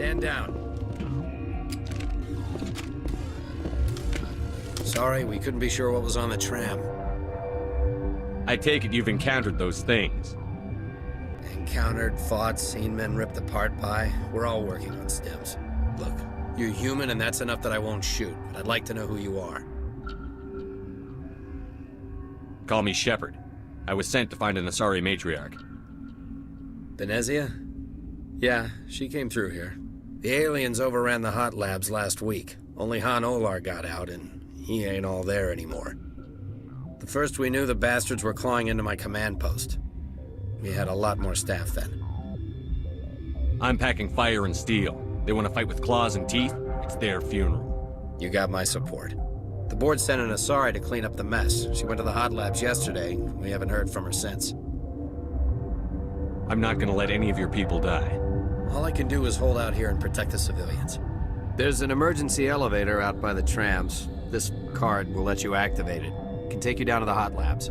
Stand down. Sorry, we couldn't be sure what was on the tram. I take it you've encountered those things. Encountered, fought, seen men ripped apart by. We're all working on stims. Look, you're human and that's enough that I won't shoot, but I'd like to know who you are. Call me Shepard. I was sent to find an Asari matriarch. Venezia? Yeah, she came through here. The aliens overran the hot labs last week. Only Han Olar got out, and he ain't all there anymore. The first we knew, the bastards were clawing into my command post. We had a lot more staff then. I'm packing fire and steel. They want to fight with claws and teeth? It's their funeral. You got my support. The board sent an Asari to clean up the mess. She went to the hot labs yesterday. We haven't heard from her since. I'm not gonna let any of your people die. All I can do is hold out here and protect the civilians. There's an emergency elevator out by the trams. This card will let you activate it. It can take you down to the hot labs.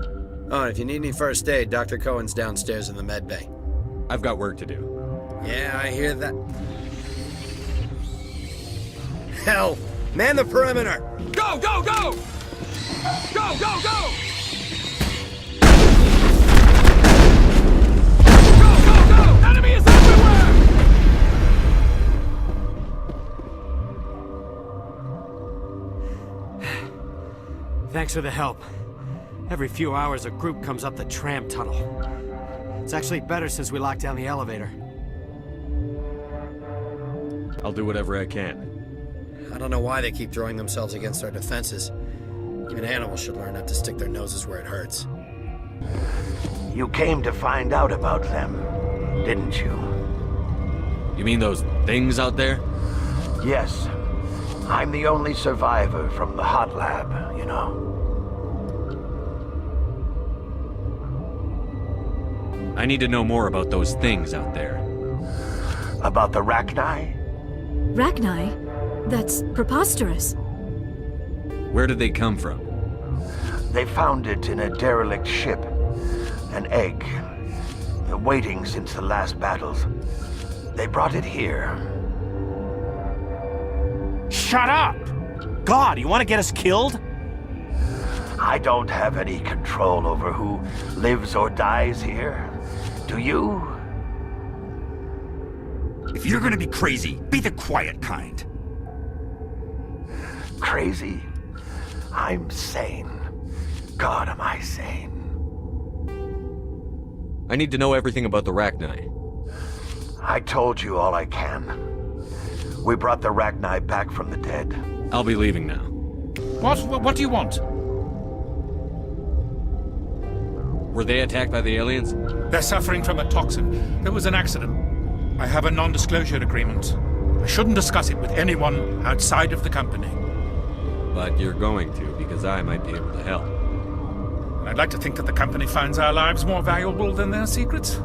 Oh, and if you need any first aid, Dr. Cohen's downstairs in the med bay. I've got work to do. Yeah, I hear that. Hell! Man the perimeter! Go, go, go! Go, go, go! Go, go, go! Enemy is everywhere! Thanks for the help. Every few hours, a group comes up the tram tunnel. It's actually better since we locked down the elevator. I'll do whatever I can. I don't know why they keep throwing themselves against our defenses. Even animals should learn not to stick their noses where it hurts. You came to find out about them, didn't you? You mean those things out there? Yes. I'm the only survivor from the hot lab, you know. I need to know more about those things out there. About the Rachni? Rachni? That's preposterous. Where did they come from? They found it in a derelict ship. An egg. Waiting since the last battles. They brought it here. Shut up! God, you want to get us killed? I don't have any control over who lives or dies here. Do you? If you're gonna be crazy, be the quiet kind. Crazy? I'm sane. God, am I sane. I need to know everything about the Rachni. I told you all I can. We brought the Rachni back from the dead. I'll be leaving now. What do you want? Were they attacked by the aliens? They're suffering from a toxin. There was an accident. I have a non-disclosure agreement. I shouldn't discuss it with anyone outside of the company. But you're going to, because I might be able to help. I'd like to think that the company finds our lives more valuable than their secrets.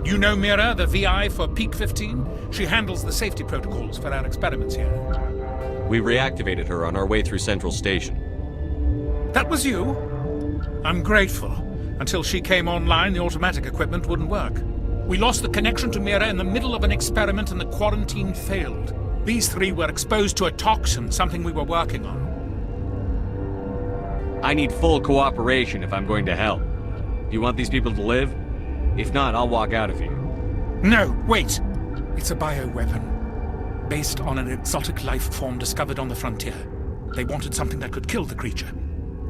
You know Mira, the VI for Peak 15? She handles the safety protocols for our experiments here. We reactivated her on our way through Central Station. That was you? I'm grateful. Until she came online, the automatic equipment wouldn't work. We lost the connection to Mira in the middle of an experiment and the quarantine failed. These three were exposed to a toxin, something we were working on. I need full cooperation if I'm going to help. Do you want these people to live? If not, I'll walk out of here. No, wait! It's a bioweapon, based on an exotic life form discovered on the frontier. They wanted something that could kill the creature.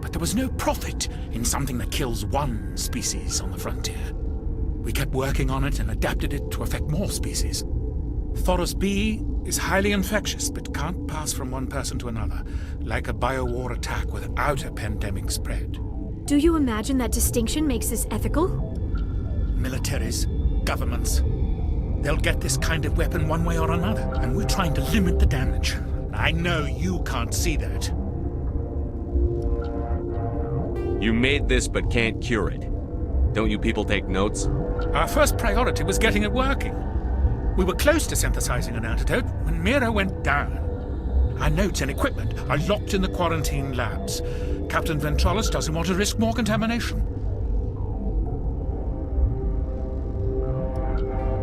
But there was no profit in something that kills one species on the frontier. We kept working on it and adapted it to affect more species. Thoros B is highly infectious, but can't pass from one person to another, like a biowar attack without a pandemic spread. Do you imagine that distinction makes this ethical? Militaries, governments, they'll get this kind of weapon one way or another, and we're trying to limit the damage. I know you can't see that. You made this but can't cure it. Don't you people take notes? Our first priority was getting it working. We were close to synthesizing an antidote when Mira went down. Our notes and equipment are locked in the quarantine labs. Captain Ventralis doesn't want to risk more contamination.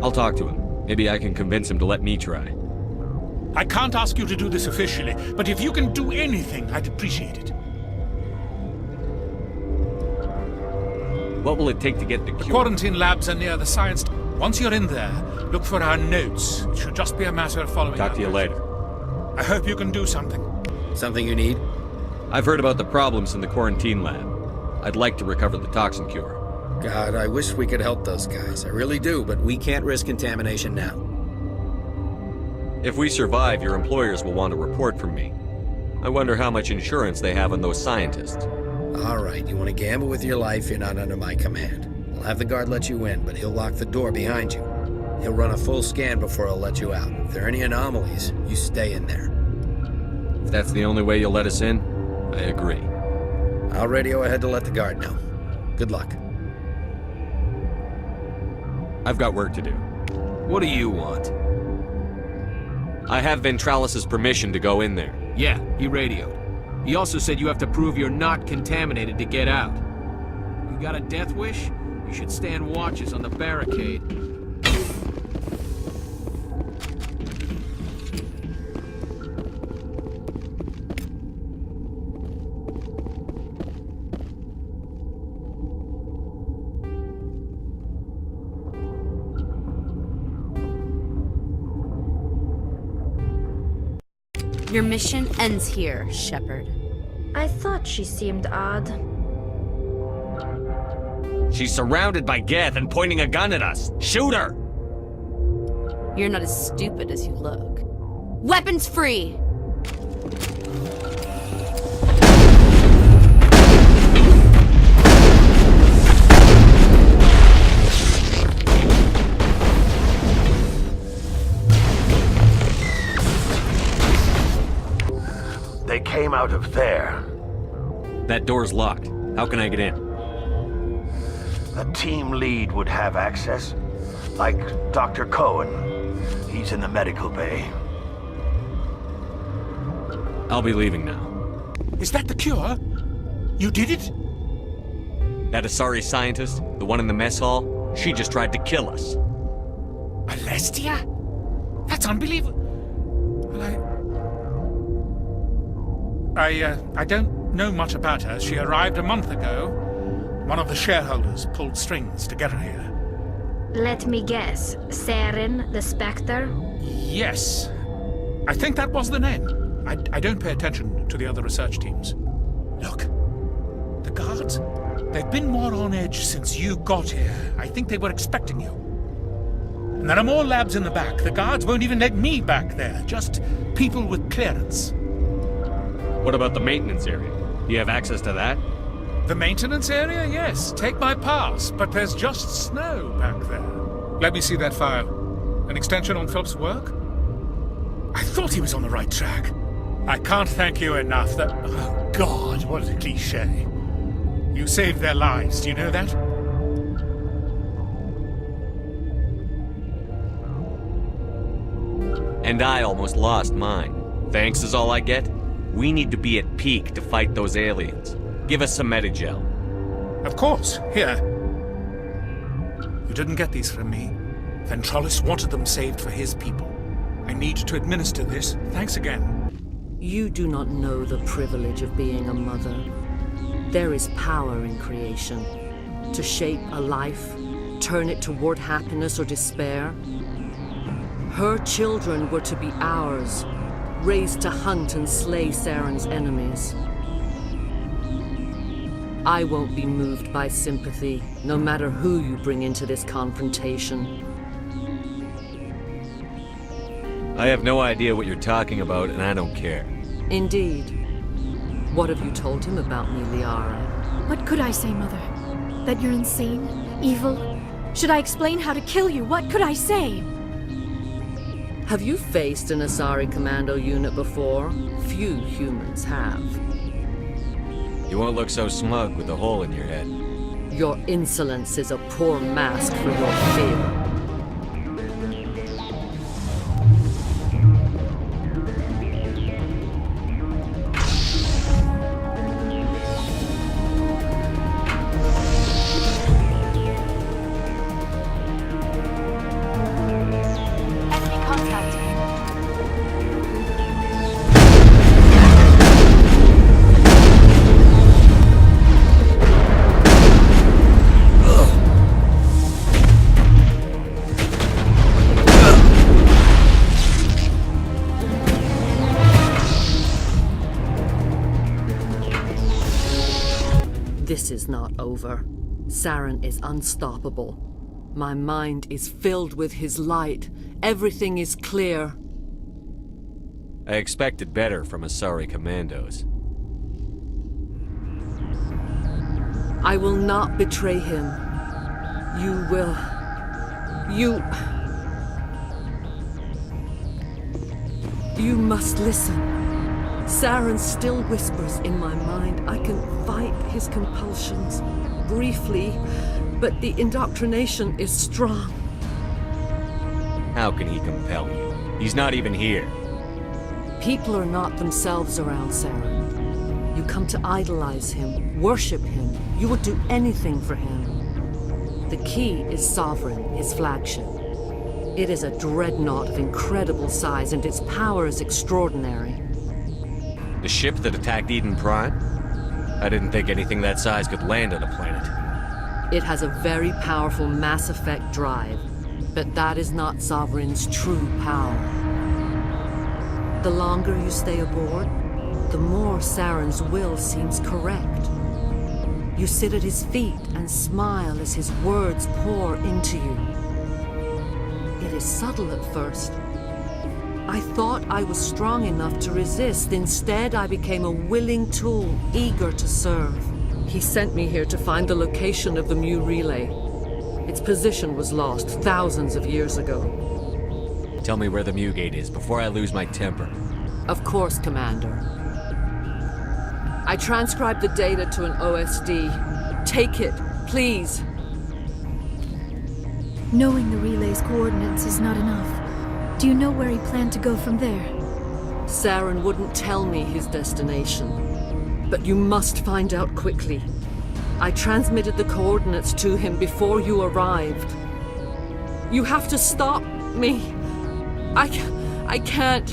I'll talk to him. Maybe I can convince him to let me try. I can't ask you to do this officially, but if you can do anything, I'd appreciate it. What will it take to get the The cure? quarantine labs are near the science... Once you're in there, look for our notes. It should just be a matter of following... Talk to you later. I hope you can do something. Something you need? I've heard about the problems in the quarantine lab. I'd like to recover the toxin cure. God, I wish we could help those guys. I really do, but we can't risk contamination now. If we survive, your employers will want a report from me. I wonder how much insurance they have on those scientists. All right, you want to gamble with your life, you're not under my command. I'll have the guard let you in, but he'll lock the door behind you. He'll run a full scan before he'll let you out. If there are any anomalies, you stay in there. If that's the only way you'll let us in, I agree. I'll radio ahead to let the guard know. Good luck. I've got work to do. What do you want? I have Ventralis's permission to go in there. Yeah, he radioed. He also said you have to prove you're not contaminated to get out. You got a death wish? You should stand watches on the barricade. Your mission ends here, Shepard. I thought she seemed odd. She's surrounded by Geth and pointing a gun at us. Shoot her! You're not as stupid as you look. Weapons free! They came out of there. That door's locked. How can I get in? A team lead would have access. Like Dr. Cohen. He's in the medical bay. I'll be leaving now. Is that the cure? You did it? That Asari scientist, the one in the mess hall, she just tried to kill us. Alestia? That's unbelievable. Well, I don't know much about her. She arrived a month ago. One of the shareholders pulled strings to get her here. Let me guess. Saren, the Spectre? Yes. I think that was the name. I don't pay attention to the other research teams. Look. The guards. They've been more on edge since you got here. I think they were expecting you. And there are more labs in the back. The guards won't even let me back there. Just people with clearance. What about the maintenance area? Do you have access to that? The maintenance area? Yes. Take my pass. But there's just snow back there. Let me see that file. An extension on Philip's work? I thought he was on the right track. I can't thank you enough that... Oh, God, what a cliché. You saved their lives. Do you know that? And I almost lost mine. Thanks is all I get? We need to be at peak to fight those aliens. Give us some Medigel. Of course. Here. You didn't get these from me. Ventralis wanted them saved for his people. I need to administer this. Thanks again. You do not know the privilege of being a mother. There is power in creation. To shape a life, turn it toward happiness or despair. Her children were to be ours, raised to hunt and slay Saren's enemies. I won't be moved by sympathy, no matter who you bring into this confrontation. I have no idea what you're talking about, and I don't care. Indeed. What have you told him about me, Liara? What could I say, Mother? That you're insane? Evil? Should I explain how to kill you? What could I say? Have you faced an Asari commando unit before? Few humans have. You won't look so smug with a hole in your head. Your insolence is a poor mask for your fear. is not over. Saren is unstoppable. My mind is filled with his light. Everything is clear. I expected better from Asari commandos. I will not betray him. You will... You must listen. Saren still whispers in my mind. I can fight his compulsions, briefly, but the indoctrination is strong. How can he compel you? He's not even here. People are not themselves around Saren. You come to idolize him, worship him. You would do anything for him. The key is Sovereign, his flagship. It is a dreadnought of incredible size, and its power is extraordinary. The ship that attacked Eden Prime? I didn't think anything that size could land on a planet. It has a very powerful Mass Effect drive, but that is not Sovereign's true power. The longer you stay aboard, the more Saren's will seems correct. You sit at his feet and smile as his words pour into you. It is subtle at first. I thought I was strong enough to resist. Instead, I became a willing tool, eager to serve. He sent me here to find the location of the Mu relay. Its position was lost thousands of years ago. Tell me where the Mu gate is before I lose my temper. Of course, Commander. I transcribed the data to an OSD. Take it, please. Knowing the relay's coordinates is not enough. Do you know where he planned to go from there? Saren wouldn't tell me his destination. But you must find out quickly. I transmitted the coordinates to him before you arrived. You have to stop me. I can't.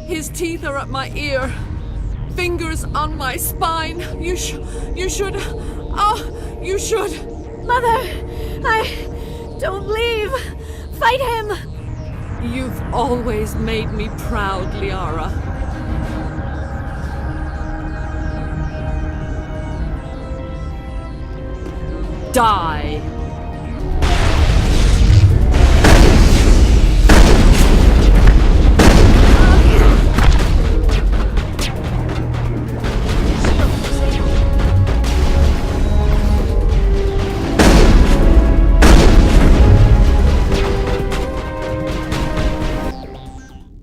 His teeth are at my ear. Fingers on my spine. You should. Oh, you should. Mother! Don't leave! Fight him! You've always made me proud, Liara. Die!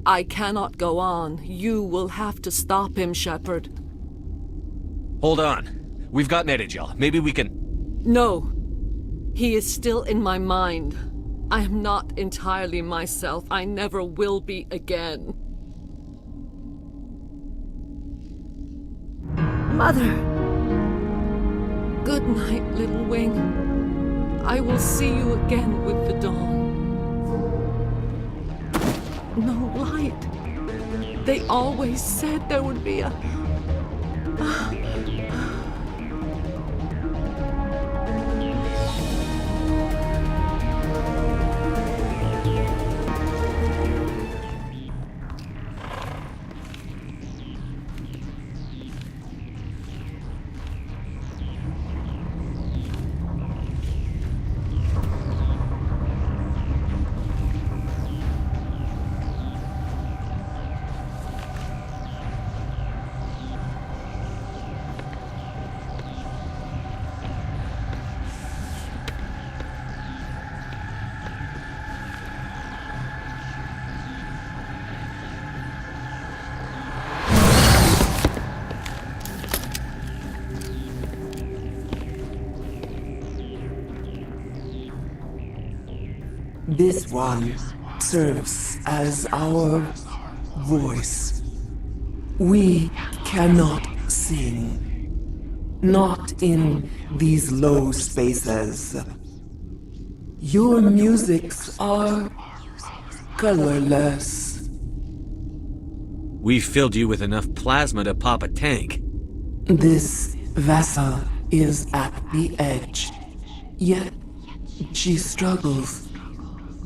I cannot go on. You will have to stop him, Shepard. Hold on. We've got Metagel. Maybe we can... No. He is still in my mind. I am not entirely myself. I never will be again. Mother! Good night, little wing. I will see you again with the dawn. No light. They always said there would be a... This one serves as our voice. We cannot sing. Not in these low spaces. Your musics are colorless. We've filled you with enough plasma to pop a tank. This vessel is at the edge. Yet she struggles.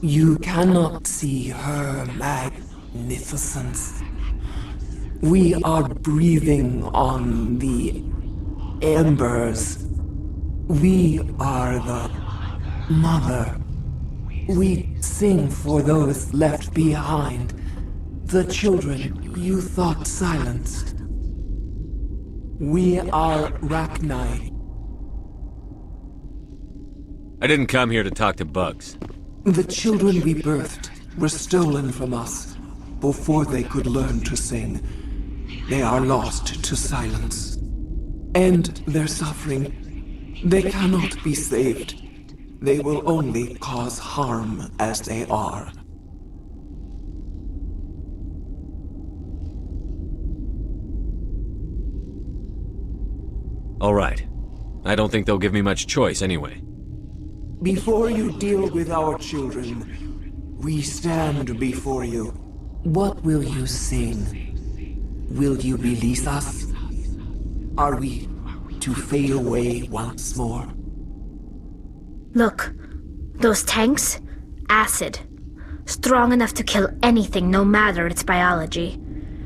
You cannot see her magnificence. We are breathing on the embers We are the mother. We sing for those left behind, the children you thought silenced. We are Rachni. I didn't come here to talk to bugs. The children we birthed were stolen from us before they could learn to sing. They are lost to silence. End their suffering. They cannot be saved. They will only cause harm as they are. All right. I don't think they'll give me much choice anyway. Before you deal with our children, we stand before you. What will you sing? Will you release us? Are we to fade away once more? Look, those tanks? Acid. Strong enough to kill anything, no matter its biology.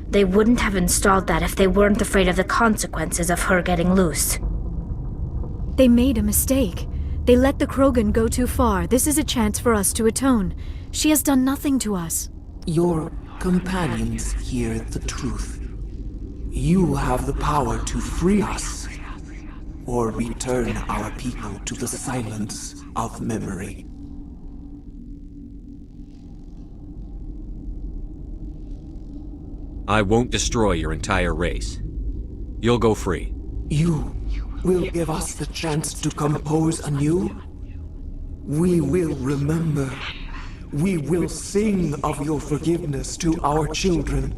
They wouldn't have installed that if they weren't afraid of the consequences of her getting loose. They made a mistake. They let the Krogan go too far. This is a chance for us to atone. She has done nothing to us. Your companions hear the truth. You have the power to free us, or return our people to the silence of memory. I won't destroy your entire race. You'll go free. You will give us the chance to compose anew? We will remember. We will sing of your forgiveness to our children.